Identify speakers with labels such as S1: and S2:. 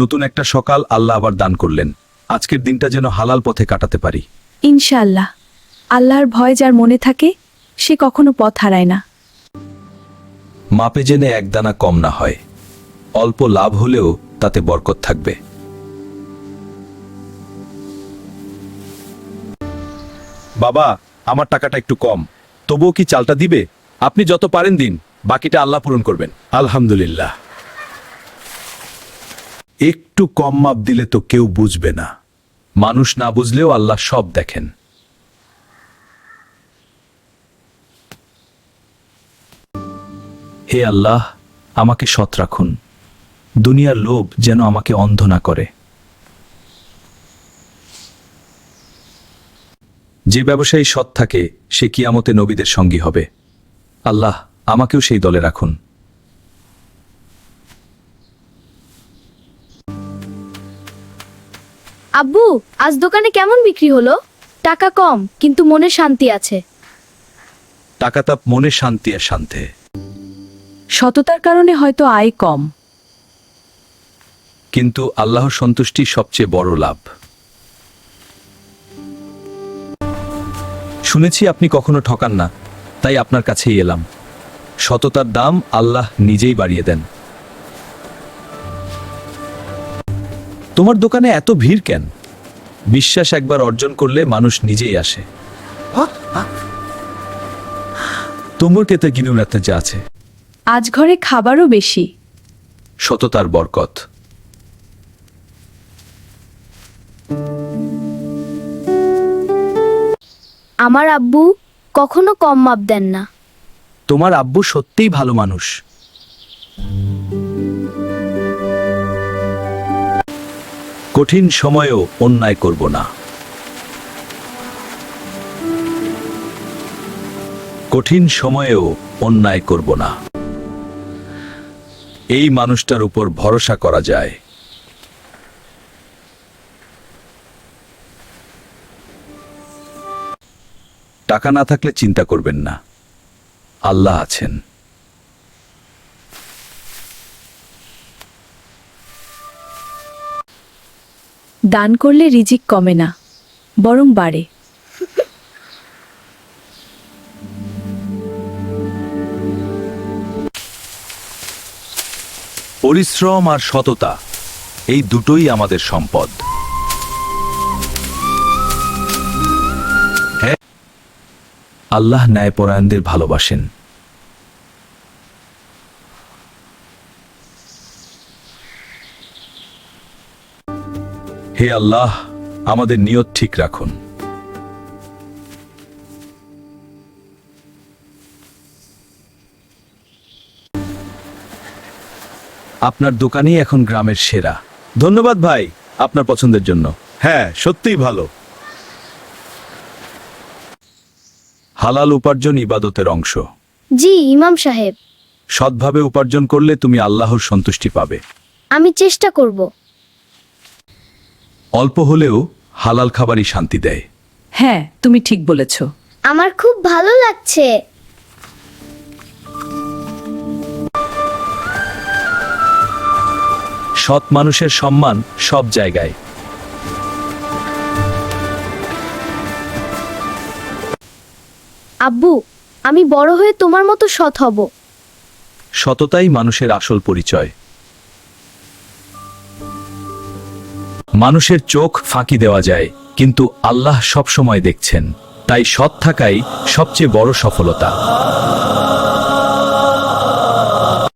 S1: নতুন একটা সকাল আল্লাহ আবার দান করলেন। আজকের দিনটা যেন হালাল পথে কাটাতে পারি।
S2: ইনশাআল্লাহ। আল্লাহর ভয় যার মনে থাকে সে কখনো পথ হারায় না।
S1: মাপে জেনে এক দানা কম না হয়, অল্প লাভ হলেও তাতে বরকত থাকবে। বাবা, আমার টাকাটা একটু কম, তবুও কি চালটা দিবে? আপনি যত পারেন দিন, বাকিটা আল্লাহ পূরণ করবেন। আলহামদুলিল্লাহ। একটু কম মাপ দিলে তো কেউ বুঝবে না। মানুষ না বুঝলেও আল্লাহ সব দেখেন। হে আল্লাহ, আমাকে সৎ রাখুন। দুনিয়ার লোভ যেন আমাকে অন্ধ না করে। যে ব্যবসায়ী সৎ থাকে সে কিয়ামতে নবীদের সঙ্গী হবে। আল্লাহ আমাকেও সেই দলে রাখুন।
S3: আব্বু, আজ দোকানে কেমন বিক্রি হলো? টাকা কম কিন্তু মনে শান্তি আছে।
S1: টাকা তাপ মনে শান্তি আর শান্তে।
S2: সততার কারণে হয়তো আয় কম,
S1: কিন্তু আল্লাহর সন্তুষ্টি সবচেয়ে বড় লাভ। শুনেছি আপনি কখনো ঠকান না, তাই আপনার কাছেই এলাম। সততার দাম আল্লাহ নিজেই বাড়িয়ে দেন। তোমার দোকানে এত ভিড় কেন? বিশ্বাস একবার অর্জন করলে মানুষ নিজেই আসে। তোমার কেতে গিনুর একটা যা আছে।
S2: আজ ঘরে খাবারও বেশি।
S1: সততার বরকত।
S3: আমার আব্বু কখনো কম মাপ দেন না।
S1: তোমার আব্বু সত্যিই ভালো মানুষ। কঠিন সময়েও অন্যায় করব না। কঠিন সময়েও অন্যায় করব না। এই মানুষটার উপর ভরসা করা যায়। টাকা না থাকলে চিন্তা করবেন না, আল্লাহ আছেন।
S2: দান করলে রিজিক কমে না, বরং বাড়ে।
S1: পরিশ্রম আর সততা, এই দুটোই আমাদের সম্পদ। হ্যাঁ, আল্লাহ ন্যায়পরায়ণদের ভালোবাসেন। হে আল্লাহ, আমাদের নিয়ত ঠিক রাখুন। আপনার দোকানই এখন গ্রামের সেরা। ধন্যবাদ ভাই আপনার পছন্দের জন্য। হ্যাঁ, সত্যিই ভালো। হালাল উপার্জন ইবাদতের অংশ।
S3: জি ইমাম সাহেব,
S1: সৎভাবে উপার্জন করলে তুমি আল্লাহর সন্তুষ্টি পাবে।
S3: আমি চেষ্টা করব।
S1: অল্প হলেও হালাল খাবারই শান্তি দেয়।
S2: হ্যাঁ, তুমি ঠিক বলেছ।
S3: আমার খুব ভালো লাগছে।
S1: সৎ মানুষের সম্মান সব জায়গায়।
S3: আব্বু, আমি বড় হয়ে তোমার মতো সৎ হব।
S1: সততাই মানুষের আসল পরিচয়। মানুষের চোখ ফাঁকি দেওয়া যায়, কিন্তু আল্লাহ সব সময় দেখছেন। তাই সৎ থাকাই সবচেয়ে বড় সফলতা।